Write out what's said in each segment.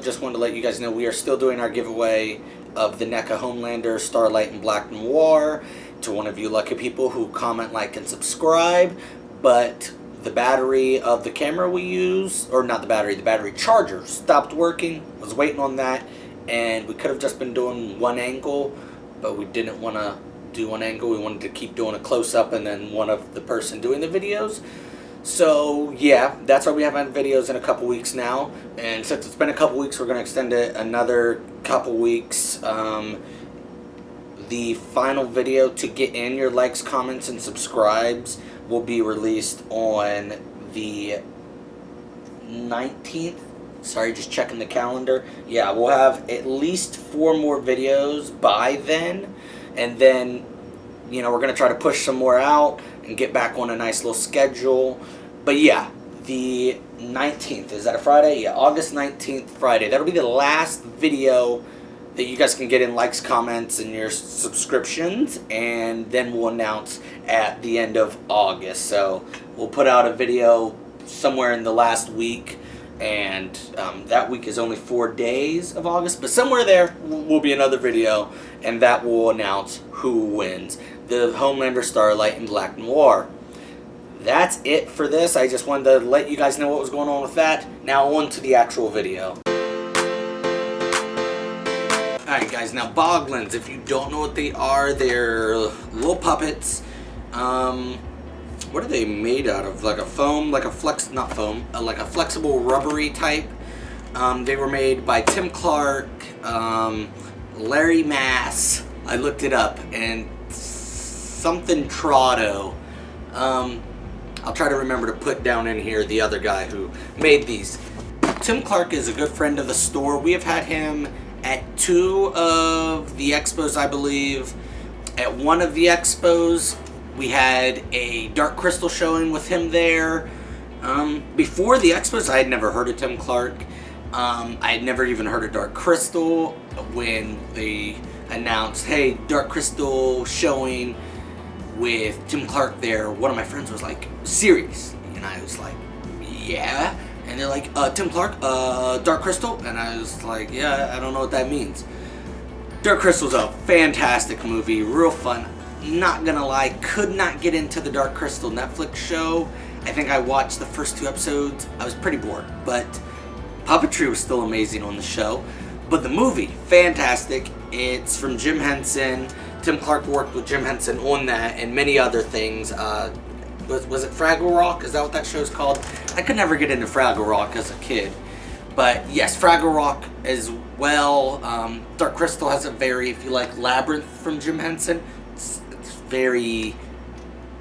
Just wanted to let you guys know we are still doing our giveaway of the NECA Homelander Starlight and Black Noir to one of you lucky people who comment, like, and subscribe. But the battery of the camera we use, or not the battery charger stopped working. Was waiting on that, and we could have just been doing one angle, but we didn't want to do one angle. We wanted to keep doing a close-up and then one of the person doing the videos. So yeah, that's why we haven't had videos in a couple weeks now, and since it's been a couple weeks, we're going to extend it another couple weeks. The final video to get in your likes, comments, and subscribes will be released on the 19th. Sorry, just checking the calendar. Yeah, we'll have at least 4 more videos by then, and then, you know, we're going to try to push some more out and get back on a nice little schedule. But yeah, the 19th, is that a Friday? Yeah, August 19th, Friday. That'll be the last video that you guys can get in likes, comments, and your subscriptions, and then we'll announce at the end of August. So we'll put out a video somewhere in the last week, and that week is only 4 days of August, but somewhere there will be another video, and that will announce who wins the Homelander Starlight and Black Noir. That's it for this. I just wanted to let you guys know what was going on with that. Now on to the actual video. Alright guys, now Boglins, if you don't know what they are, they're little puppets. What are they made out of? Like a foam, like a not foam, like a flexible rubbery type. They were made by Tim Clark, Larry Mass. I looked it up, and something Trotto. I'll try to remember to put down in here the other guy who made these. Tim Clark is a good friend of the store. We have had him at 2 of the expos, I believe. At one of the expos, we had a Dark Crystal showing with him there. Before the expos, I had never heard of Tim Clark. I had never even heard of Dark Crystal. When they announced, hey, Dark Crystal showing with Tim Clark there, one of my friends was like, serious? And I was like, yeah. And they're like, Tim Clark, Dark Crystal? And I was like, yeah, I don't know what that means. Dark Crystal's a fantastic movie, real fun. Not gonna lie, could not get into the Dark Crystal Netflix show. I think I watched the first 2 episodes. I was pretty bored, but puppetry was still amazing on the show. But the movie, fantastic. It's from Jim Henson. Tim Clark worked with Jim Henson on that and many other things. Was it Fraggle Rock? Is that what that show's called? I could never get into Fraggle Rock as a kid. But yes, Fraggle Rock as well. Dark Crystal has a very, if you like Labyrinth from Jim Henson, it's very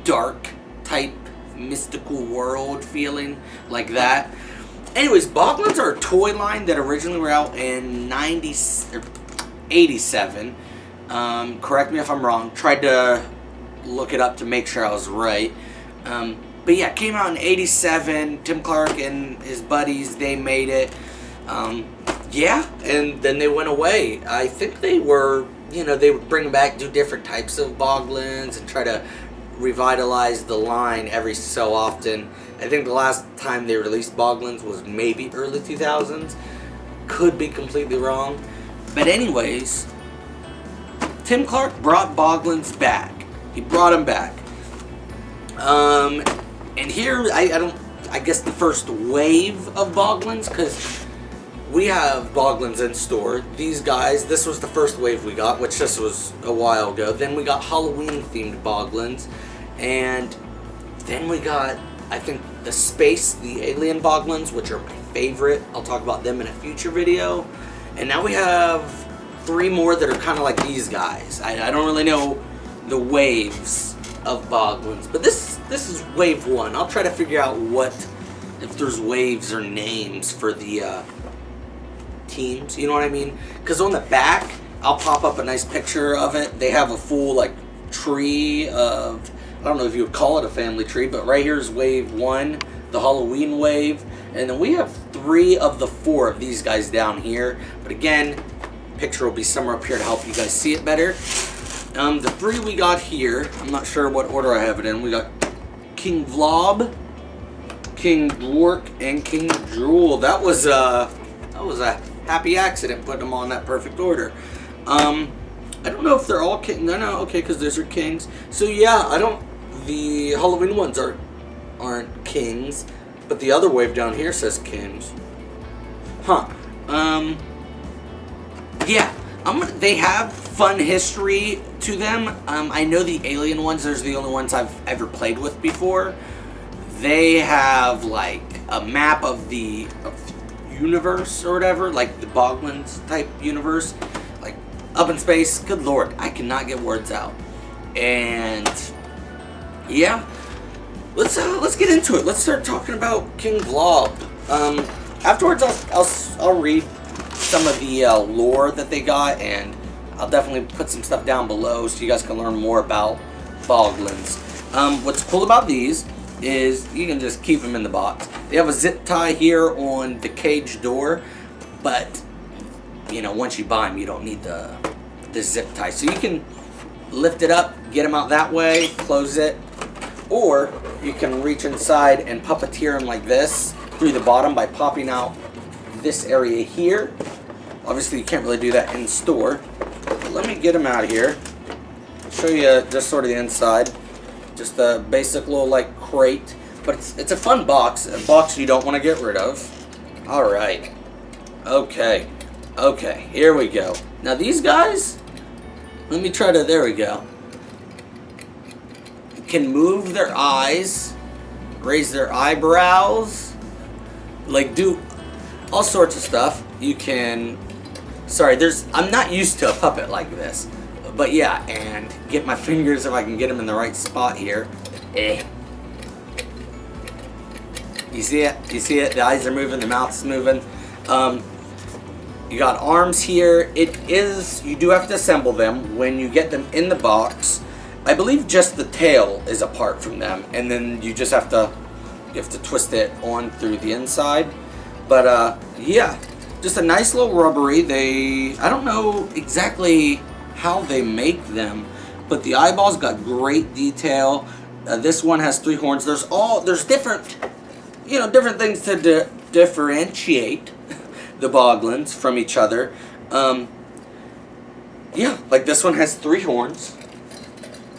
dark type, mystical world feeling like that. Anyways, Boglins are a toy line that originally were out in 87. Correct me if I'm wrong. Tried to look it up to make sure I was right. But yeah, it came out in 87. Tim Clark and his buddies, they made it. Yeah, and then they went away. I think they were, you know, they would bring back, do different types of Boglins and try to revitalize the line every so often. I think the last time they released Boglins was maybe early 2000s. Could be completely wrong. But anyways, Tim Clark brought Boglins back. He brought them back. And here, I guess the first wave of Boglins, because we have Boglins in store. These guys, this was the first wave we got, which this was a while ago. Then we got Halloween-themed Boglins. And then we got, I think, the alien Boglins, which are my favorite. I'll talk about them in a future video. And now we have 3 more that are kind of like these guys. I don't really know the waves of Boglins, but this is wave 1. I'll try to figure out if there's waves or names for the teams, you know what I mean? Because on the back, I'll pop up a nice picture of it. They have a full like tree of, I don't know if you would call it a family tree, but right here is wave 1, the Halloween wave, and then we have 3 of the 4 of these guys down here. But again, picture will be somewhere up here to help you guys see it better. The 3 we got here, I'm not sure what order I have it in. We got King Vlobb, King Dwork, and King Drool. That was a happy accident putting them on that perfect order. I don't know if they're all kings. No, okay, because those are kings. So yeah, the Halloween ones aren't kings, but the other wave down here says kings. Huh. Yeah. They have fun history to them. I know the alien ones, those are the only ones I've ever played with before. They have like a map of the universe or whatever, like the Boglins type universe, like up in space. Good lord, I cannot get words out. And yeah, let's get into it. Let's start talking about King Vlobb. Afterwards, I'll read some of the lore that they got, and I'll definitely put some stuff down below so you guys can learn more about Boglins. What's cool about these is you can just keep them in the box. They have a zip tie here on the cage door, but you know, once you buy them, you don't need the zip tie, so you can lift it up, get them out that way, close it, or you can reach inside and puppeteer them like this through the bottom by popping out this area here. Obviously you can't really do that in store, but let me get them out of here, show you just sort of the inside. Just a basic little like crate, but it's a fun box, a box you don't want to get rid of. Alright, okay, here we go. Now these guys, let me try to, there we go, can move their eyes, raise their eyebrows, like do all sorts of stuff. You can, I'm not used to a puppet like this, but yeah, and get my fingers, if I can get them in the right spot here. You see it? You see it? The eyes are moving, the mouth's moving. You got arms here. You do have to assemble them when you get them in the box. I believe just the tail is apart from them, and then you just have to twist it on through the inside. But yeah, just a nice little rubbery. I don't know exactly how they make them, but the eyeballs got great detail. This one has 3 horns. There's different, different things to differentiate the Boglins from each other. Yeah, like this one has 3 horns.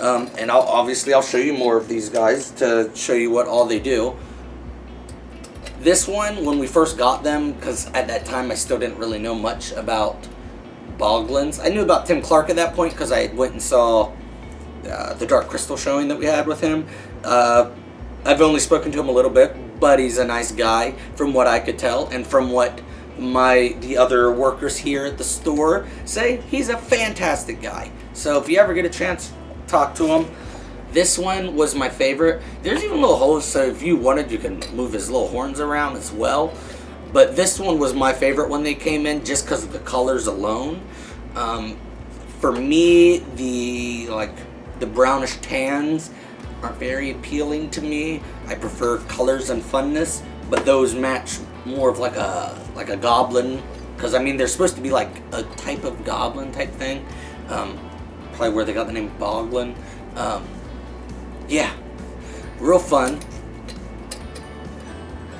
And I'll show you more of these guys to show you what all they do. This one, when we first got them, because at that time I still didn't really know much about Boglins. I knew about Tim Clark at that point because I went and saw the Dark Crystal showing that we had with him. I've only spoken to him a little bit, but he's a nice guy from what I could tell, and from what the other workers here at the store say, he's a fantastic guy. So if you ever get a chance, talk to him. This one was my favorite. There's even little holes, so if you wanted, you can move his little horns around as well. But this one was my favorite when they came in, just because of the colors alone. For me, the brownish tans aren't very appealing to me. I prefer colors and funness, but those match more of like a goblin, because I mean they're supposed to be like a type of goblin type thing. Probably where they got the name Boglin. Yeah, real fun.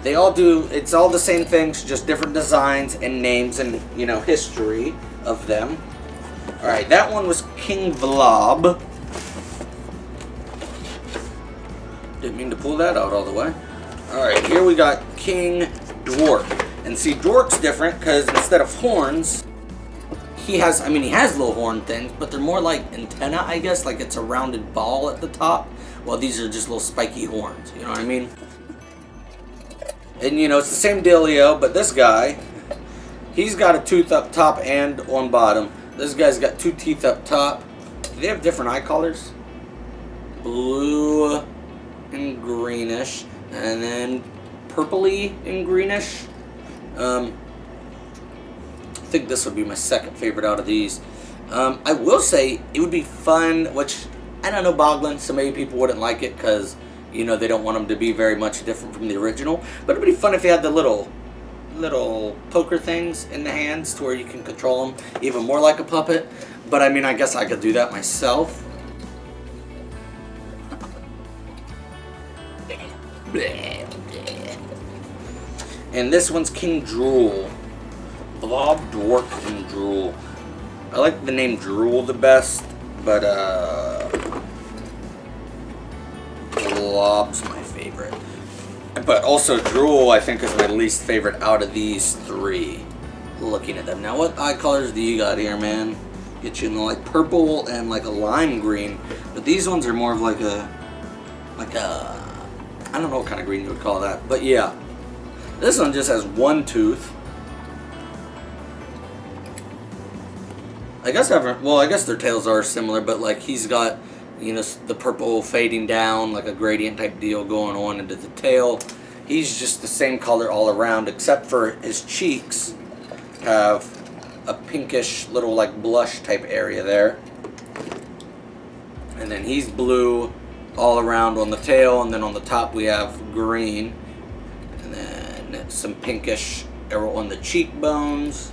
They all it's all the same things, just different designs and names and, history of them. Alright, that one was King Vlobb. Didn't mean to pull that out all the way. Alright, here we got King Dwork. And see, Dwork's different because instead of horns, he has little horn things, but they're more like antenna, I guess, like it's a rounded ball at the top, while these are just little spiky horns, you know what I mean? And it's the same dealio, but this guy, he's got a tooth up top and on bottom. This guy's got 2 teeth up top. Do they have different eye colors? Blue and greenish, and then purpley and greenish. I think this would be my second favorite out of these. I will say it would be fun, which I don't know Boglins, so maybe people wouldn't like it because they don't want them to be very much different from the original. But it would be fun if you had the little poker things in the hands to where you can control them even more like a puppet. But I mean, I guess I could do that myself. And this one's King Drool. Vlobb, Dwork, and Drool. I like the name Drool the best, but Vlobb's my favorite. But also Drool, I think, is my least favorite out of these three. Looking at them now, what eye colors do you got here, man? Get you in the like purple and like a lime green, but these ones are more of like a I don't know what kind of green you would call that, but yeah, this one just has one tooth. I guess their tails are similar, but like he's got, you know, the purple fading down, like a gradient type deal going on into the tail. He's just the same color all around, except for his cheeks have a pinkish little like blush type area there. And then he's blue all around on the tail, and then on the top we have green. And then some pinkish arrow on the cheekbones.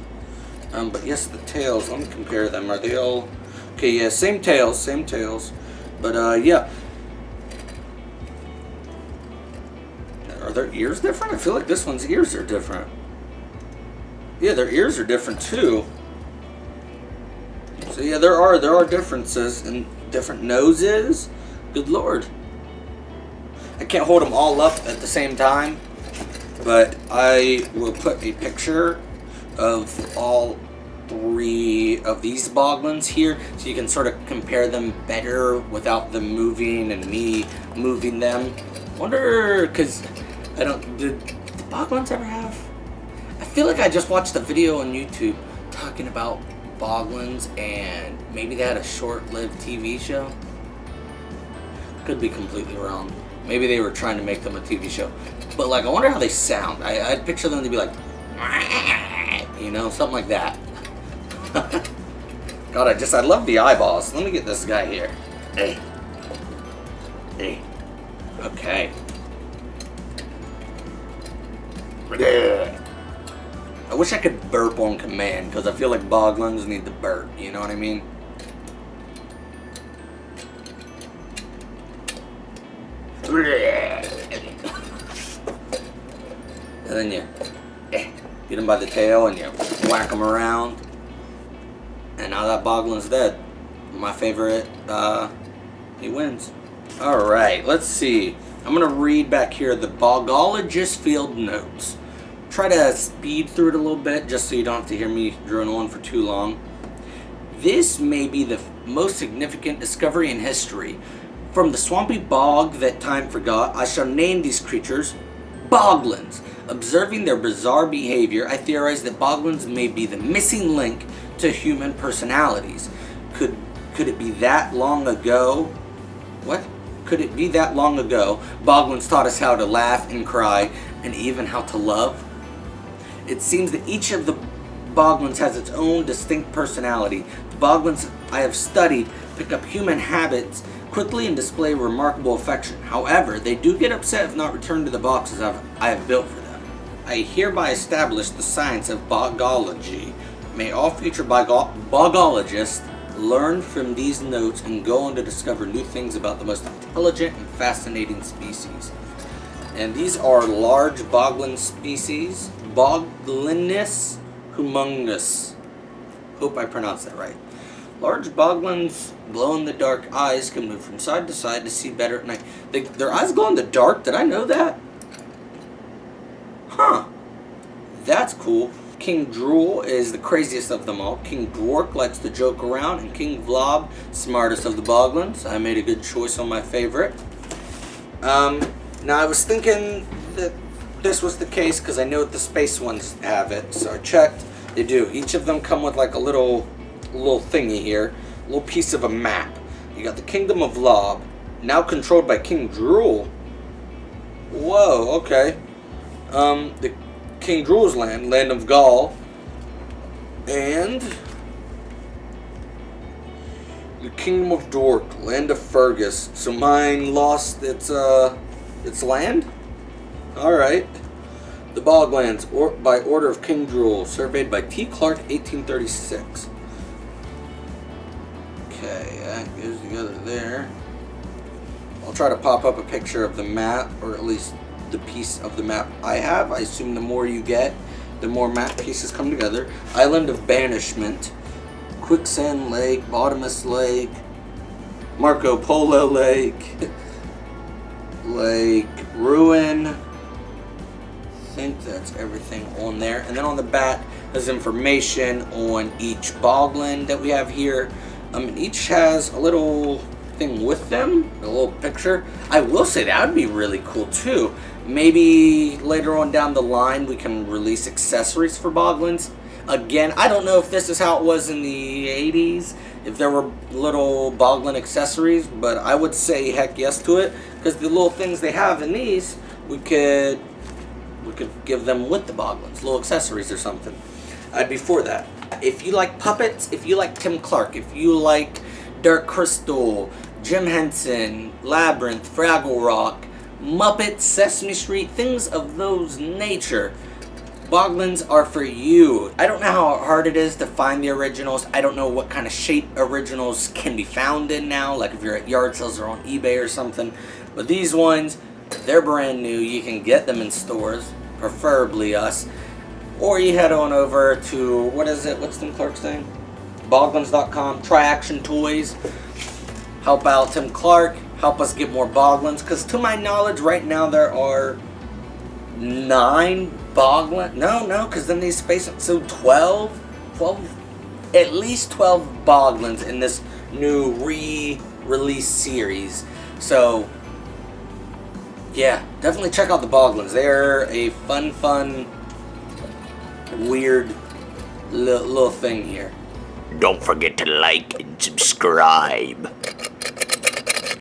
But yes, the tails, let me compare them. Are they all... Okay, yeah, same tails. But, yeah. Are their ears different? I feel like this one's ears are different. Yeah, their ears are different, too. So, yeah, there are differences in different noses. Good Lord. I can't hold them all up at the same time. But I will put a picture of all three of these Boglins here, so you can sort of compare them better without them moving and me moving them. Wonder, because did the Boglins ever have? I feel like I just watched a video on YouTube talking about Boglins, and maybe they had a short-lived TV show. Could be completely wrong. Maybe they were trying to make them a TV show. But like, I wonder how they sound. I'd picture them to be like, you know, something like that. God, I love the eyeballs. Let me get this guy here. Hey. Okay. I wish I could burp on command, because I feel like Boglins need to burp, you know what I mean? And then you get him by the tail and you whack him around. And now that Boglin's dead. My favorite, he wins. Alright, let's see. I'm going to read back here the Boggologist field notes. Try to speed through it a little bit just so you don't have to hear me drone on for too long. This may be the most significant discovery in history. From the swampy bog that time forgot, I shall name these creatures Boglins. Observing their bizarre behavior, I theorize that Boglins may be the missing link to human personalities. Could it be that long ago? What? Could it be that long ago Boglins taught us how to laugh and cry and even how to love? It seems that each of the Boglins has its own distinct personality. The Boglins I have studied pick up human habits quickly and display remarkable affection. However, they do get upset if not returned to the boxes I have built for them. I hereby establish the science of bogology. May all future bogologists learn from these notes and go on to discover new things about the most intelligent and fascinating species. And these are large boglin species. Boglinus humungus. Hope I pronounced that right. Large boglins' glow-in-the-dark eyes can move from side to side to see better at night. Their eyes glow in the dark? Did I know that? Huh. That's cool. King Drool is the craziest of them all. King Dwork likes to joke around, and King Vlobb, smartest of the Boglins. I made a good choice on my favorite. Now I was thinking that this was the case because I know the space ones have it, so I checked. They do. Each of them come with like a little thingy here, a little piece of a map. You got the Kingdom of Vlobb, now controlled by King Drool. Whoa, okay. The King Drool's land of Gaul, and the Kingdom of Dwork, land of Fergus. So mine lost its land? Alright. The Boglands, by order of King Drool, surveyed by T. Clark, 1836. Okay, that goes together there. I'll try to pop up a picture of the map, or at least the piece of the map I have. I assume the more you get, the more matte pieces come together. Island of Banishment, Quicksand Lake, Bottomless Lake, Marco Polo Lake, Lake Ruin. I think that's everything on there. And then on the back has information on each Boglin that we have here. Each has a little thing with them, a little picture. I will say that would be really cool too. Maybe later on down the line we can release accessories for Boglins. Again, I don't know if this is how it was in the 80s, if there were little Boglin accessories, but I would say heck yes to it, because the little things they have in these, we could give them with the Boglins, little accessories or something. I'd be for that. If you like puppets, if you like Tim Clark, if you like Dark Crystal, Jim Henson, Labyrinth, Fraggle Rock, Muppets, Sesame Street, things of those nature, Boglins are for you. I don't know how hard it is to find the originals. I don't know what kind of shape originals can be found in now, like if you're at yard sales or on eBay or something. But these ones, they're brand new. You can get them in stores, preferably us. Or you head on over to, what is it? What's Tim Clark's name? Boglins.com. Try Action Toys. Help out Tim Clark. Help us get more Boglins. Because to my knowledge, right now there are 9 Boglins. No, because then these space. So 12, at least 12 Boglins in this new re-release series. So, yeah, definitely check out the Boglins. They're a fun, weird little thing here. Don't forget to like and subscribe.